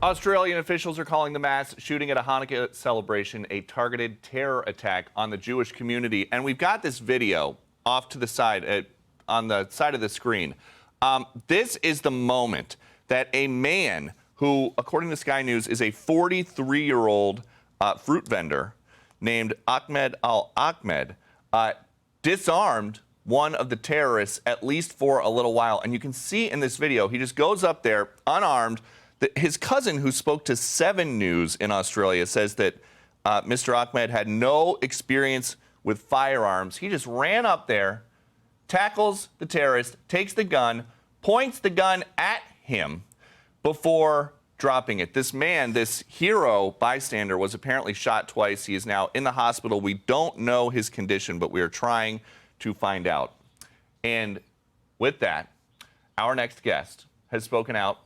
Australian officials are calling the mass shooting at a Hanukkah celebration a targeted terror attack on the Jewish community. And we've got this video off to the side, on the side of the screen. This is the moment that a man who, according to Sky News, is a 43-year-old fruit vendor named Ahmed Al-Ahmed, disarmed one of the terrorists, at least for a little while. And you can see in this video, he just goes up there unarmed. His cousin, who spoke to 7 News in Australia, says that Mr. Ahmed had no experience with firearms. He just ran up there, tackles the terrorist, takes the gun, points the gun at him before dropping it. This man, this hero bystander, was apparently shot twice. He is now in the hospital. We don't know his condition, but we are trying to find out. And with that, our next guest has spoken out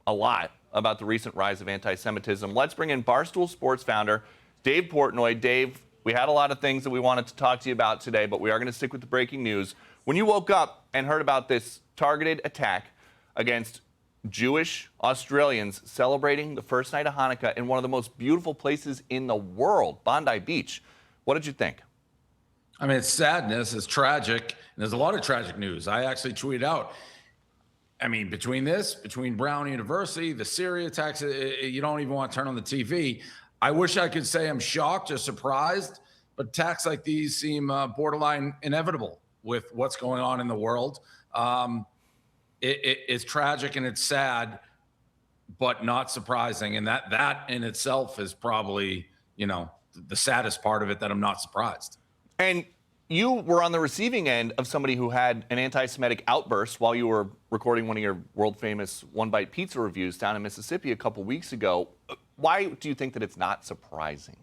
a lot about the recent rise of anti-Semitism. Let's bring in Barstool Sports founder Dave Portnoy. Dave, we had a lot of things that we wanted to talk to you about today, but we are going to stick with the breaking news. When you woke up and heard about this targeted attack against Jewish Australians celebrating the first night of Hanukkah in one of the most beautiful places in the world, Bondi Beach, what did you think? I mean, it's sadness, it's tragic, and there's a lot of tragic news. I actually tweeted out, I mean, between Brown University, the Syria attacks, you don't even want to turn on the TV. I wish I could say I'm shocked or surprised, but attacks like these seem borderline inevitable with what's going on in the world. It's tragic and it's sad, but not surprising. And that in itself is probably, the saddest part of it, that I'm not surprised. And you were on the receiving end of somebody who had an anti-Semitic outburst while you were recording one of your world-famous One Bite Pizza reviews down in Mississippi a couple weeks ago. Why do you think that it's not surprising?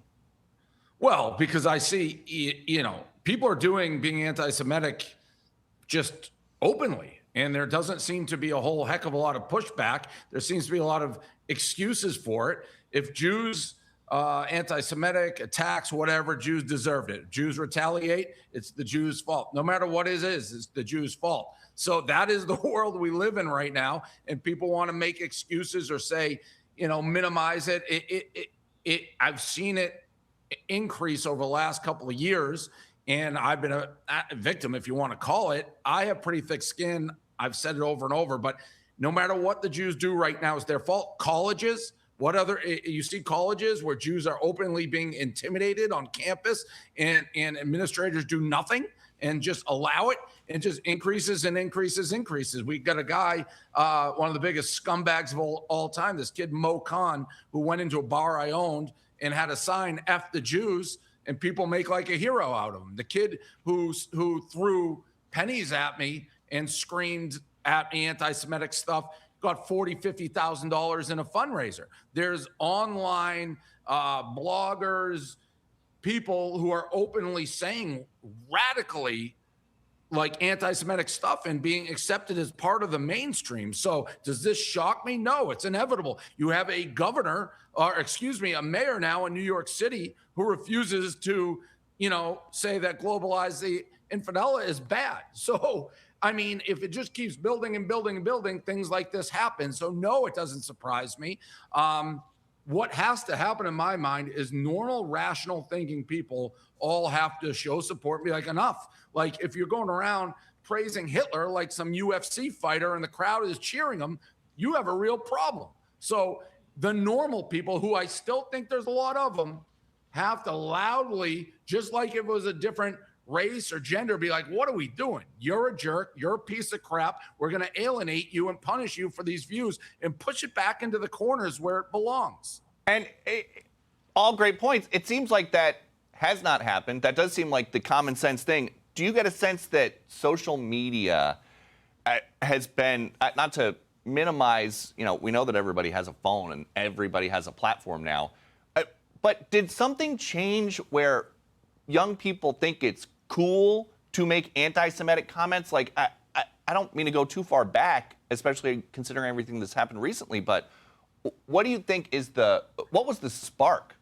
Well, because I see, people are being anti-Semitic just openly, and there doesn't seem to be a whole heck of a lot of pushback. There seems to be a lot of excuses for it. If Jews anti-Semitic attacks, whatever, Jews deserved it. If Jews retaliate, it's the Jews' fault. No matter what it is, it's the Jews' fault. So that is the world we live in right now. And people want to make excuses or say, minimize it. I've seen it increase over the last couple of years, and I've been a victim, if you want to call it. I have pretty thick skin. I've said it over and over, but no matter what the Jews do right now, it's their fault. Colleges, you see colleges where Jews are openly being intimidated on campus, and administrators do nothing and just allow it, and just increases and increases. We got a guy, one of the biggest scumbags of all time, this kid Mo Khan, who went into a bar I owned and had a sign, F the Jews, and people make like a hero out of him. The kid who threw pennies at me and screamed at me anti-Semitic stuff got $40,000, $50,000 in a fundraiser. There's online bloggers, people who are openly saying radically like anti-Semitic stuff and being accepted as part of the mainstream. So does this shock me? No, it's inevitable. You have a a mayor now in New York City who refuses to, say that globalized infidelity is bad. So, I mean, if it just keeps building and building and building, things like this happen. So no, it doesn't surprise me. What has to happen in my mind is normal, rational thinking people all have to show support and be like, enough. Like, if you're going around praising Hitler like some UFC fighter and the crowd is cheering him, you have a real problem. So the normal people, who I still think there's a lot of them, have to loudly, just like if it was a different race or gender, be like, what are we doing? You're a jerk. You're a piece of crap. We're going to alienate you and punish you for these views and push it back into the corners where it belongs. And all great points. It seems like that has not happened. That does seem like the common sense thing. Do you get a sense that social media has been, not to minimize, we know that everybody has a phone and everybody has a platform now, but did something change where young people think it's cool to make anti-Semitic comments? Like, I don't mean to go too far back, especially considering everything that's happened recently, but what do you think what was the spark?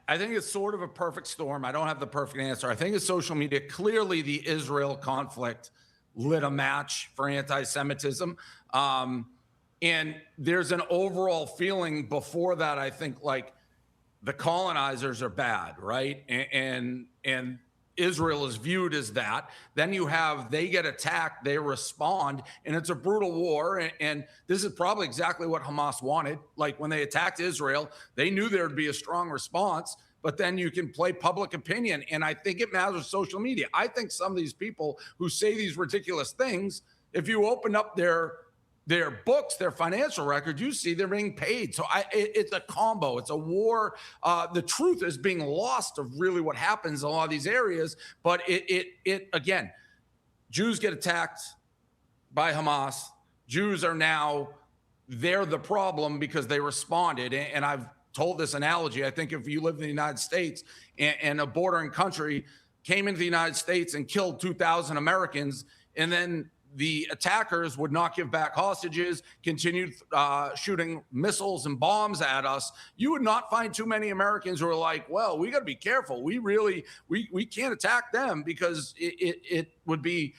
I think it's sort of a perfect storm. I don't have the perfect answer. I think it's social media. Clearly, the Israel conflict lit a match for anti-Semitism. And there's an overall feeling before that, I think, like the colonizers are bad, right? And Israel is viewed as that. Then you have, they get attacked, they respond, and it's a brutal war. And this is probably exactly what Hamas wanted. Like when they attacked Israel, they knew there would be a strong response, but then you can play public opinion. And I think it matters with social media. I think some of these people who say these ridiculous things, if you open up their books, their financial records, you see they're being paid. So it's a combo. It's a war. The truth is being lost of really what happens in a lot of these areas. But it again, Jews get attacked by Hamas. Jews are now, they're the problem because they responded. And I've told this analogy. I think if you live in the United States and a bordering country came into the United States and killed 2,000 Americans, and then the attackers would not give back hostages, continued shooting missiles and bombs at us, you would not find too many Americans who are like, well, we got to be careful. We can't attack them because it would be,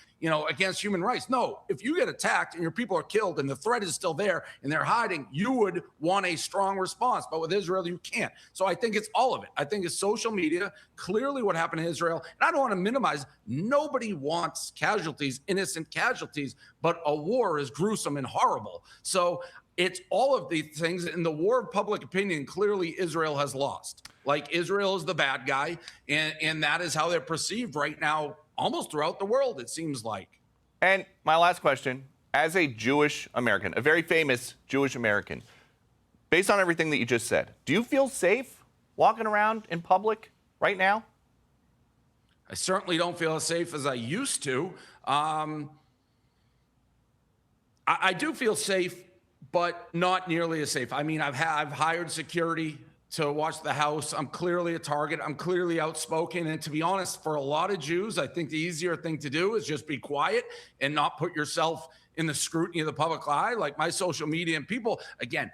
against human rights. No, if you get attacked and your people are killed and the threat is still there and they're hiding, you would want a strong response. But with Israel, you can't. So I think it's all of it. I think it's social media, clearly what happened in Israel. And I don't want to minimize, nobody wants casualties, innocent casualties, but a war is gruesome and horrible. So it's all of these things. In the war of public opinion, clearly Israel has lost. Like Israel is the bad guy, and that is how they're perceived right now, almost throughout the world, it seems like. And my last question, as a Jewish American, a very famous Jewish American, based on everything that you just said, do you feel safe walking around in public right now? I certainly don't feel as safe as I used to. I do feel safe, but not nearly as safe. I mean, I've hired security to watch the house. I'm clearly a target. I'm clearly outspoken. And to be honest, for a lot of Jews, I think the easier thing to do is just be quiet and not put yourself in the scrutiny of the public eye. Like my social media and people, again,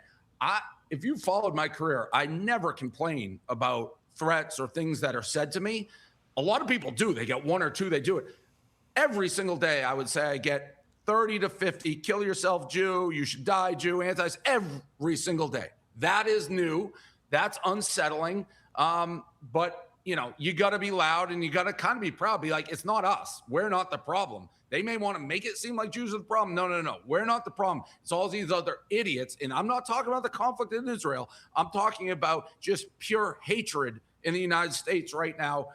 if you followed my career, I never complain about threats or things that are said to me. A lot of people do. They get one or two, they do it. Every single day, I would say I get 30 to 50, kill yourself, Jew, you should die, Jew, antis, every single day. That is new. That's unsettling. But, you got to be loud and you got to kind of be proud. Be like, it's not us. We're not the problem. They may want to make it seem like Jews are the problem. No. We're not the problem. It's all these other idiots. And I'm not talking about the conflict in Israel. I'm talking about just pure hatred in the United States right now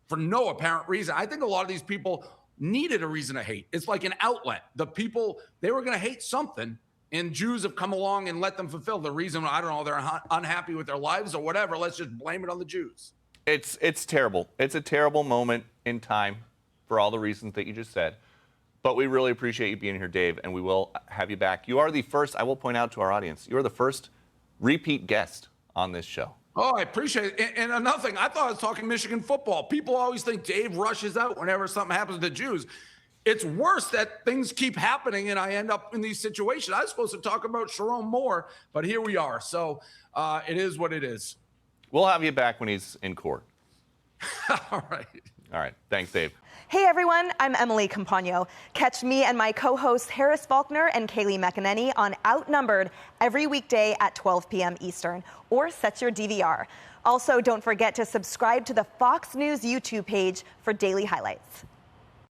for no apparent reason. I think a lot of these people needed a reason to hate. It's like an outlet. The people, they were going to hate something, and Jews have come along and let them fulfill the reason. I don't know, they're unhappy with their lives or whatever. Let's just blame it on the Jews. It's terrible. It's a terrible moment in time for all the reasons that you just said. But we really appreciate you being here, Dave, and we will have you back. You are the first, I will point out to our audience, you are the first repeat guest on this show. Oh, I appreciate it. And another thing, I thought I was talking Michigan football. People always think Dave rushes out whenever something happens to Jews. It's worse that things keep happening and I end up in these situations. I was supposed to talk about Sharon Moore, but here we are. So it is what it is. We'll have you back when he's in court. All right. All right. Thanks, Dave. Hey everyone, I'm Emily Campagno. Catch me and my co-hosts Harris Faulkner and Kaylee McEnany on Outnumbered every weekday at 12 p.m. Eastern, or set your DVR. Also, don't forget to subscribe to the Fox News YouTube page for daily highlights.